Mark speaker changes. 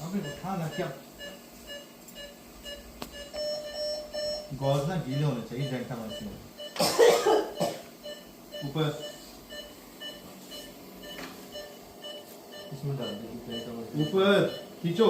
Speaker 1: अबे उठा ना क्या, गॉज ना गीले होने चाहिए जेंटामाइसिन ऊपर इसमें डाल दे जेंटामाइसिन ऊपर खींचो